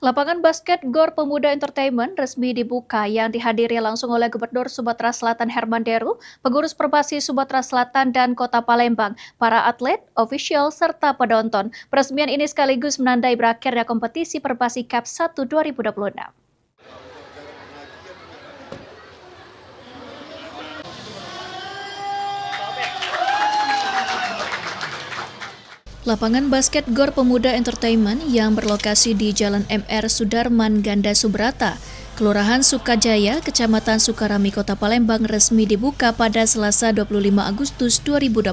Lapangan basket GOR Pemuda Entertainment resmi dibuka yang dihadiri langsung oleh Gubernur Sumatera Selatan Herman Deru, pengurus Perbasi Sumatera Selatan dan Kota Palembang, para atlet, ofisial, serta penonton. Peresmian ini sekaligus menandai berakhirnya kompetisi Perbasi Cup 1 2026. Lapangan basket GOR Pemuda Entertainment yang berlokasi di Jalan MR Sudarman Ganda Subrata, Kelurahan Sukajaya, Kecamatan Sukarami, Kota Palembang resmi dibuka pada Selasa 25 Agustus 2026.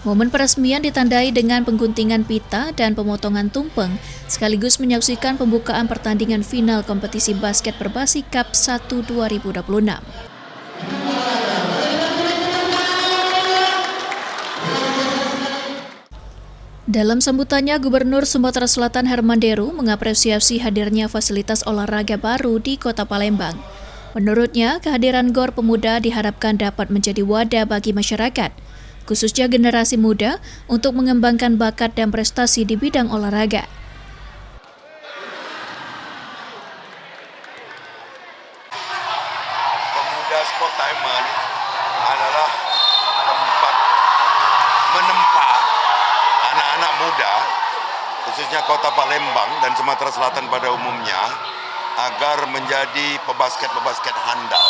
Momen peresmian ditandai dengan pengguntingan pita dan pemotongan tumpeng, sekaligus menyaksikan pembukaan pertandingan final kompetisi basket Perbasi Cup 1 2026. Dalam sambutannya, Gubernur Sumatera Selatan Herman Deru mengapresiasi hadirnya fasilitas olahraga baru di Kota Palembang. Menurutnya, kehadiran GOR Pemuda diharapkan dapat menjadi wadah bagi masyarakat, khususnya generasi muda, untuk mengembangkan bakat dan prestasi di bidang olahraga. Pemuda Sportainment adalah tempat menempa anak-anak muda, khususnya Kota Palembang dan Sumatera Selatan pada umumnya, agar menjadi pebasket-pebasket handal.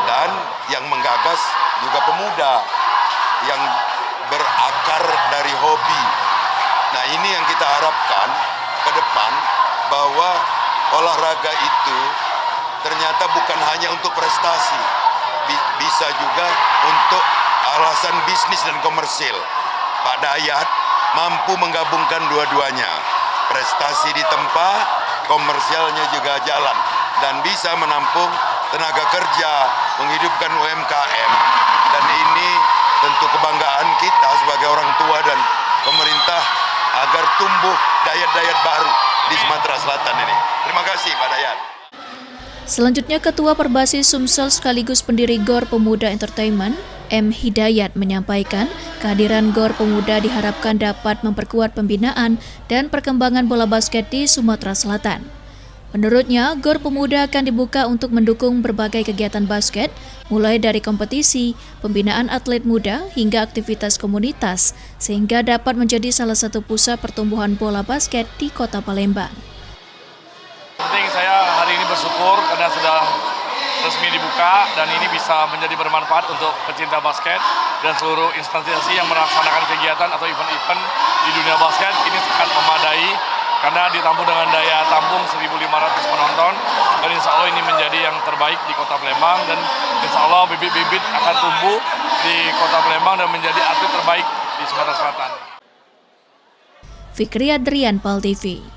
Dan yang menggagas juga pemuda yang berakar dari hobi. Nah, ini yang kita harapkan ke depan, bahwa olahraga itu ternyata bukan hanya untuk prestasi, bisa juga untuk alasan bisnis dan komersil. Pak Dayat mampu menggabungkan dua-duanya. Prestasi ditempa, komersialnya juga jalan, dan bisa menampung tenaga kerja, menghidupkan UMKM. Dan ini tentu kebanggaan kita sebagai orang tua dan pemerintah agar tumbuh dayat-dayat baru di Sumatera Selatan ini. Terima kasih Pak Dayat. Selanjutnya, Ketua Perbasi Sumsel sekaligus pendiri GOR Pemuda Entertainment, M. Hidayat, menyampaikan kehadiran GOR Pemuda diharapkan dapat memperkuat pembinaan dan perkembangan bola basket di Sumatera Selatan. Menurutnya, GOR Pemuda akan dibuka untuk mendukung berbagai kegiatan basket, mulai dari kompetisi, pembinaan atlet muda, hingga aktivitas komunitas, sehingga dapat menjadi salah satu pusat pertumbuhan bola basket di Kota Palembang. Penting saya hari ini bersyukur karena sudah resmi dibuka dan ini bisa menjadi bermanfaat untuk pecinta basket dan seluruh instansi yang melaksanakan kegiatan atau event-event di dunia basket. Ini sangat memadai karena ditampung dengan daya tampung 1.500 penonton, dan insya Allah ini menjadi yang terbaik di Kota Palembang, dan insya Allah bibit-bibit akan tumbuh di Kota Palembang dan menjadi atlet terbaik di Sumatera Selatan. Fikri Adrian, PAL TV.